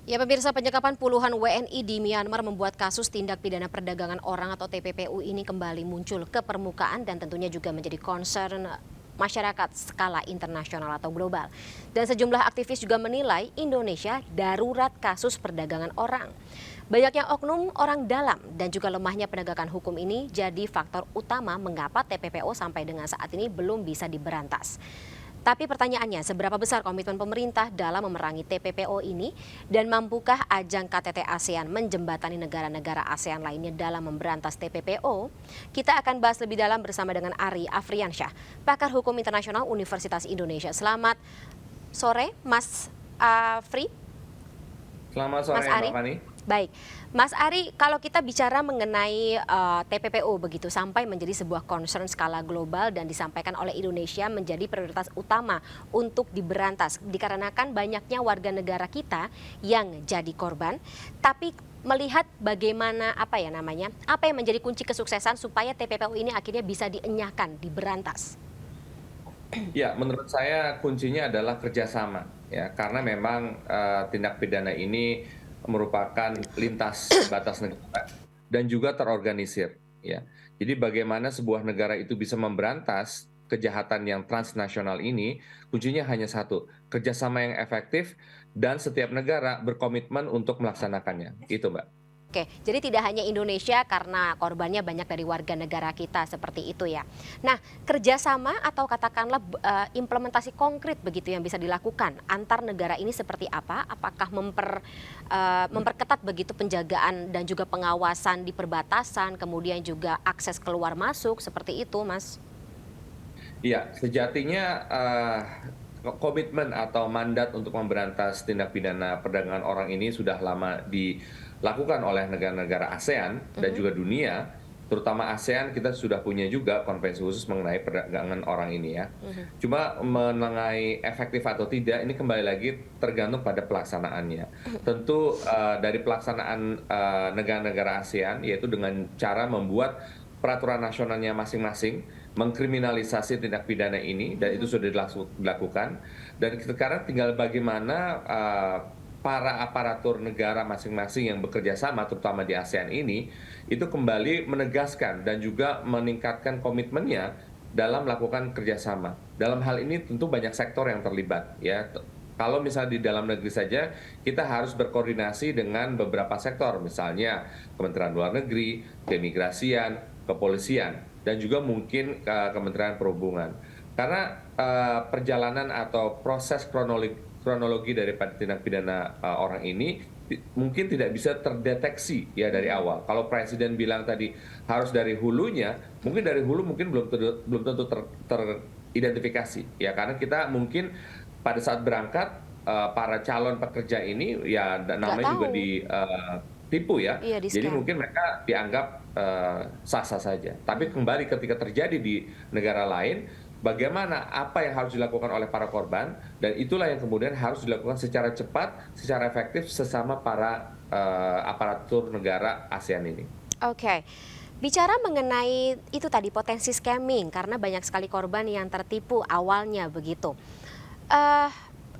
Ya pemirsa, penyekapan puluhan WNI di Myanmar membuat kasus tindak pidana perdagangan orang atau TPPU ini kembali muncul ke permukaan dan tentunya juga menjadi concern masyarakat skala internasional atau global. Dan sejumlah aktivis juga menilai Indonesia darurat kasus perdagangan orang. Banyaknya oknum orang dalam dan juga lemahnya penegakan hukum ini jadi faktor utama mengapa TPPO sampai dengan saat ini belum bisa diberantas. Tapi pertanyaannya, seberapa besar komitmen pemerintah dalam memerangi TPPO ini dan mampukah ajang KTT ASEAN menjembatani negara-negara ASEAN lainnya dalam memberantas TPPO? Kita akan bahas lebih dalam bersama dengan Ari Afriansyah, pakar hukum internasional Universitas Indonesia. Selamat sore, Mas Afri. Selamat Mas sore, Mbak Ari. Fani. Baik, Mas Ari, kalau kita bicara mengenai TPPO begitu sampai menjadi sebuah concern skala global dan disampaikan oleh Indonesia menjadi prioritas utama untuk diberantas dikarenakan banyaknya warga negara kita yang jadi korban, tapi melihat bagaimana apa yang menjadi kunci kesuksesan supaya TPPO ini akhirnya bisa dienyahkan, diberantas. Ya, menurut saya kuncinya adalah kerjasama, ya, karena memang tindak pidana ini merupakan lintas batas negara dan juga terorganisir, ya. Jadi bagaimana sebuah negara itu bisa memberantas kejahatan yang transnasional ini, kuncinya hanya satu, kerjasama yang efektif dan setiap negara berkomitmen untuk melaksanakannya. Itu, Mbak. Oke, jadi tidak hanya Indonesia karena korbannya banyak dari warga negara kita seperti itu ya. Nah, kerjasama atau katakanlah implementasi konkret begitu yang bisa dilakukan antar negara ini seperti apa? Apakah memperketat begitu penjagaan dan juga pengawasan di perbatasan, kemudian juga akses keluar masuk seperti itu, Mas? Iya, sejatinya komitmen atau mandat untuk memberantas tindak pidana perdagangan orang ini sudah lama dilakukan oleh negara-negara ASEAN dan Mhm, juga dunia, terutama ASEAN kita sudah punya juga konvensi khusus mengenai perdagangan orang ini ya. mhm. Cuma mengenai efektif atau tidak ini kembali lagi tergantung pada pelaksanaannya. Tentu dari pelaksanaan negara-negara ASEAN yaitu dengan cara membuat peraturan nasionalnya masing-masing mengkriminalisasi tindak pidana ini dan itu Mhm. sudah dilakukan dan sekarang tinggal bagaimana para aparatur negara masing-masing yang bekerja sama terutama di ASEAN ini itu kembali menegaskan dan juga meningkatkan komitmennya dalam melakukan kerjasama. Dalam hal ini tentu banyak sektor yang terlibat ya. Kalau misalnya di dalam negeri saja, kita harus berkoordinasi dengan beberapa sektor, misalnya Kementerian Luar Negeri, keimigrasian, kepolisian, dan juga mungkin Kementerian Perhubungan. Karena perjalanan atau proses kronologi daripada tindak pidana orang ini mungkin tidak bisa terdeteksi ya dari Mhm. awal. Kalau Presiden bilang tadi harus dari hulunya, mungkin dari hulu mungkin belum tentu teridentifikasi ya karena kita mungkin pada saat berangkat para calon pekerja ini ya Nggak namanya juga tahu. ditipu ya. Iya, di Jadi scam. mungkin mereka dianggap sah-sah saja. Tapi Mhm. kembali ketika terjadi di negara lain, bagaimana apa yang harus dilakukan oleh para korban dan itulah yang kemudian harus dilakukan secara cepat, secara efektif sesama para aparatur negara ASEAN ini. Oke. Bicara mengenai itu tadi potensi scamming karena banyak sekali korban yang tertipu awalnya begitu. Eh,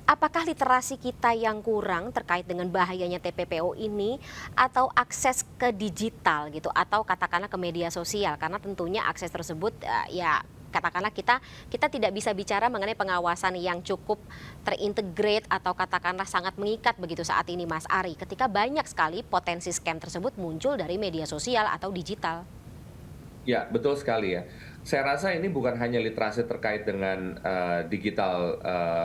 apakah literasi kita yang kurang terkait dengan bahayanya TPPO ini atau akses ke digital gitu atau katakanlah ke media sosial karena tentunya akses tersebut ya katakanlah kita kita tidak bisa bicara mengenai pengawasan yang cukup terintegrate atau katakanlah sangat mengikat begitu saat ini Mas Ari ketika banyak sekali potensi scam tersebut muncul dari media sosial atau digital. Ya, betul sekali ya. Saya rasa ini bukan hanya literasi terkait dengan digital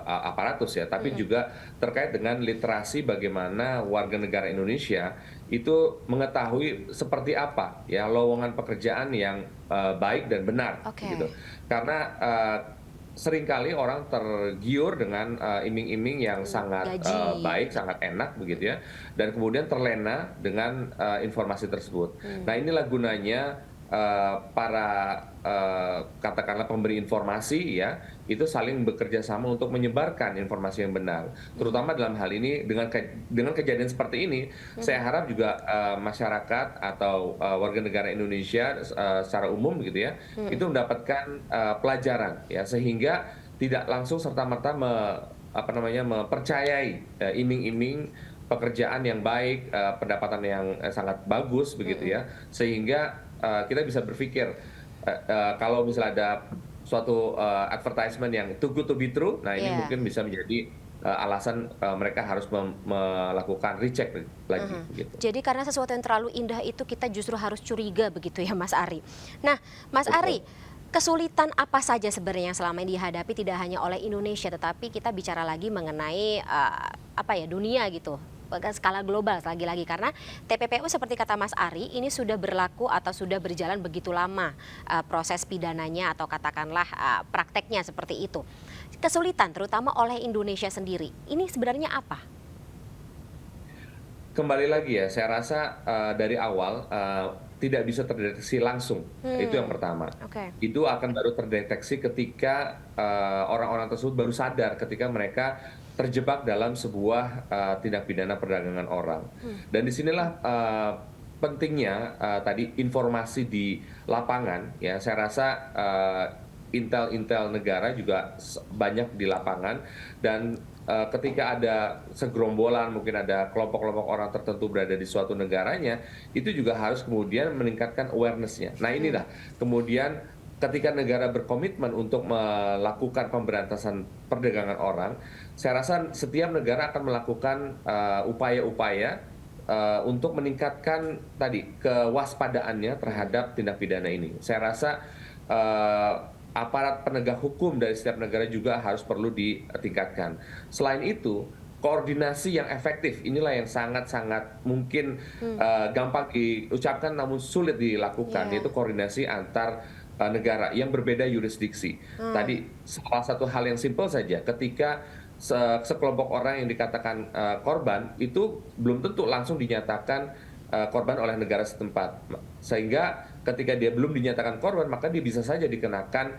aparatus ya, tapi Mhm. juga terkait dengan literasi bagaimana warga negara Indonesia itu mengetahui seperti apa ya lowongan pekerjaan yang baik dan benar Oke. begitu. Karena seringkali orang tergiur dengan iming-iming yang sangat Gaji. baik, sangat enak begitu ya, dan kemudian terlena dengan informasi tersebut. Nah, Hmm. inilah gunanya para katakanlah pemberi informasi ya, itu saling bekerja sama untuk menyebarkan informasi yang benar. Mhm. Terutama dalam hal ini dengan kejadian seperti ini, saya Mhm. harap juga masyarakat atau warga negara Indonesia secara umum gitu ya, itu Mhm. mendapatkan pelajaran ya sehingga tidak langsung serta-merta apa namanya mempercayai iming-iming pekerjaan yang baik, pendapatan yang sangat bagus begitu ya, sehingga kita bisa berpikir kalau misalnya ada suatu advertisement yang too good to be true, nah ini Iya. mungkin bisa menjadi alasan mereka harus melakukan recheck lagi Mhm. gitu. Jadi karena sesuatu yang terlalu indah itu kita justru harus curiga begitu ya Mas Ari. Nah, Mas Ari, Betul. kesulitan apa saja sebenarnya yang selama ini dihadapi tidak hanya oleh Indonesia tetapi kita bicara lagi mengenai apa ya dunia gitu. Bahkan skala global lagi-lagi karena TPPU seperti kata Mas Ari ini sudah berlaku atau sudah berjalan begitu lama proses pidananya atau katakanlah prakteknya seperti itu. Kesulitan terutama oleh Indonesia sendiri. Ini sebenarnya apa? Kembali lagi ya, saya rasa dari awal tidak bisa terdeteksi langsung, itu yang Hmm, pertama. oke. Itu akan baru terdeteksi ketika orang-orang tersebut baru sadar ketika mereka terjebak dalam sebuah tindak pidana perdagangan orang. Hmm. Dan disinilah pentingnya tadi informasi di lapangan ya, saya rasa intel-intel negara juga banyak di lapangan dan ketika ada segerombolan, mungkin ada kelompok-kelompok orang tertentu berada di suatu negaranya, itu juga harus kemudian meningkatkan awareness-nya. Nah Hmm. inilah kemudian ketika negara berkomitmen untuk melakukan pemberantasan perdagangan orang, saya rasa setiap negara akan melakukan upaya-upaya untuk meningkatkan tadi kewaspadaannya terhadap tindak pidana ini. Saya rasa eh, aparat penegak hukum dari setiap negara juga harus perlu ditingkatkan. Selain itu, koordinasi yang efektif inilah yang sangat-sangat mungkin Hmm. gampang diucapkan namun sulit dilakukan, Ya. yaitu koordinasi antar negara yang berbeda yurisdiksi. Hmm. Tadi salah satu hal yang simpel saja, ketika sekelompok orang yang dikatakan korban itu belum tentu langsung dinyatakan korban oleh negara setempat, sehingga ketika dia belum dinyatakan korban maka dia bisa saja dikenakan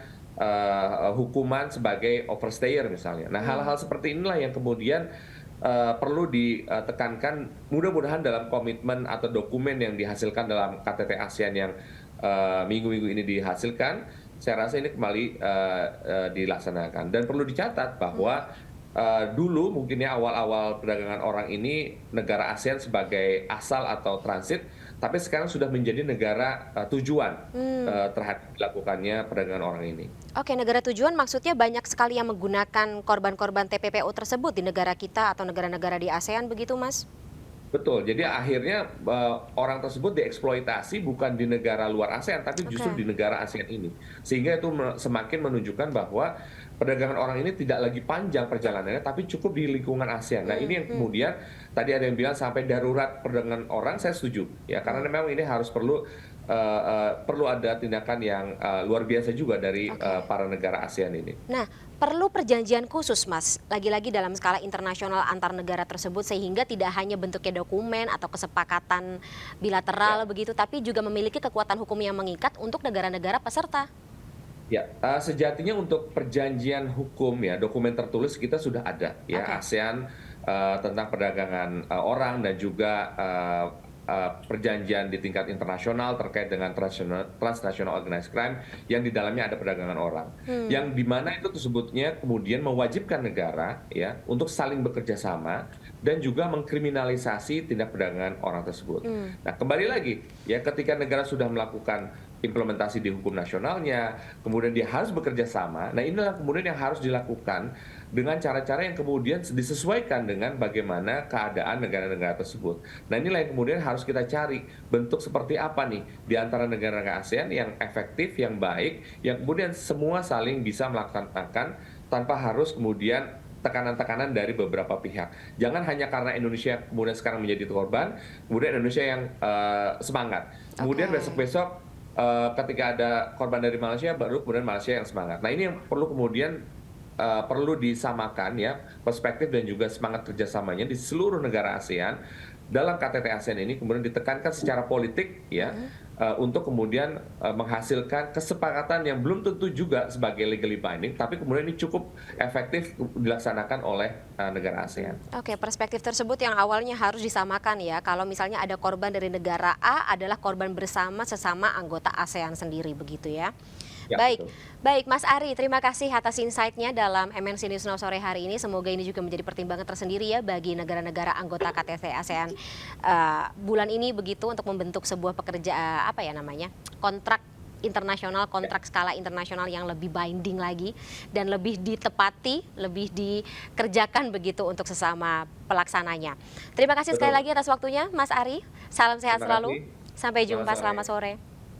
hukuman sebagai overstayer misalnya. Nah Hmm. hal-hal seperti inilah yang kemudian perlu ditekankan, mudah-mudahan dalam komitmen atau dokumen yang dihasilkan dalam KTT ASEAN yang minggu-minggu ini dihasilkan, saya rasa ini kembali dilaksanakan. Dan perlu dicatat bahwa dulu mungkin ya awal-awal perdagangan orang ini negara ASEAN sebagai asal atau transit, tapi sekarang sudah menjadi negara tujuan Hmm. terhadap dilakukannya perdagangan orang ini. Oke, negara tujuan maksudnya banyak sekali yang menggunakan korban-korban TPPU tersebut di negara kita atau negara-negara di ASEAN begitu, Mas? Betul, jadi akhirnya orang tersebut dieksploitasi bukan di negara luar ASEAN, tapi justru Oke. di negara ASEAN ini. Sehingga itu semakin menunjukkan bahwa perdagangan orang ini tidak lagi panjang perjalanannya, tapi cukup di lingkungan ASEAN. Nah Hmm. ini yang Hmm. kemudian tadi ada yang bilang sampai darurat perdagangan orang, saya setuju. Ya, karena Hmm. memang ini harus perlu ada tindakan yang luar biasa juga dari Oke. para negara ASEAN ini. Nah, perlu perjanjian khusus, Mas, lagi-lagi dalam skala internasional antar negara tersebut sehingga tidak hanya bentuknya dokumen atau kesepakatan bilateral Ya. begitu, tapi juga memiliki kekuatan hukum yang mengikat untuk negara-negara peserta. Ya, sejatinya untuk perjanjian hukum ya, dokumen tertulis kita sudah ada ya, Oke. ASEAN tentang perdagangan orang dan juga perjanjian di tingkat internasional terkait dengan transnational organized crime yang di dalamnya ada perdagangan orang. Hmm. Yang dimana itu tersebutnya kemudian mewajibkan negara ya untuk saling bekerja sama dan juga mengkriminalisasi tindak perdagangan orang tersebut. Hmm. Nah, kembali lagi ya ketika negara sudah melakukan implementasi di hukum nasionalnya, kemudian dia harus bekerja sama. Nah, inilah kemudian yang harus dilakukan dengan cara-cara yang kemudian disesuaikan dengan bagaimana keadaan negara-negara tersebut. Nah, inilah yang kemudian harus kita cari bentuk seperti apa nih di antara negara-negara ASEAN yang efektif, yang baik, yang kemudian semua saling bisa melaksanakan tanpa harus kemudian tekanan-tekanan dari beberapa pihak. Jangan hanya karena Indonesia kemudian sekarang menjadi korban, kemudian Indonesia yang semangat. Kemudian Oke. besok-besok ketika ada korban dari Malaysia, baru kemudian Malaysia yang semangat. Nah ini yang perlu kemudian perlu disamakan ya perspektif dan juga semangat kerjasamanya di seluruh negara ASEAN dalam KTT ASEAN ini kemudian ditekankan secara politik ya untuk kemudian menghasilkan kesepakatan yang belum tentu juga sebagai legally binding, tapi kemudian ini cukup efektif dilaksanakan oleh negara ASEAN. Oke, perspektif tersebut yang awalnya harus disamakan ya. Kalau misalnya ada korban dari negara A adalah korban bersama sesama anggota ASEAN sendiri begitu ya. Ya, Baik, betul. baik Mas Ari, terima kasih atas insight-nya dalam MNC News Now sore hari ini. Semoga ini juga menjadi pertimbangan tersendiri ya bagi negara-negara anggota KTT ASEAN bulan ini begitu untuk membentuk sebuah pekerja apa ya namanya kontrak internasional, kontrak skala internasional yang lebih binding lagi dan lebih ditepati, lebih dikerjakan begitu untuk sesama pelaksananya. Terima kasih sekali Betul. lagi atas waktunya, Mas Ari. Salam sehat Terima selalu. kasih. Sampai Selamat jumpa, sore. selamat sore.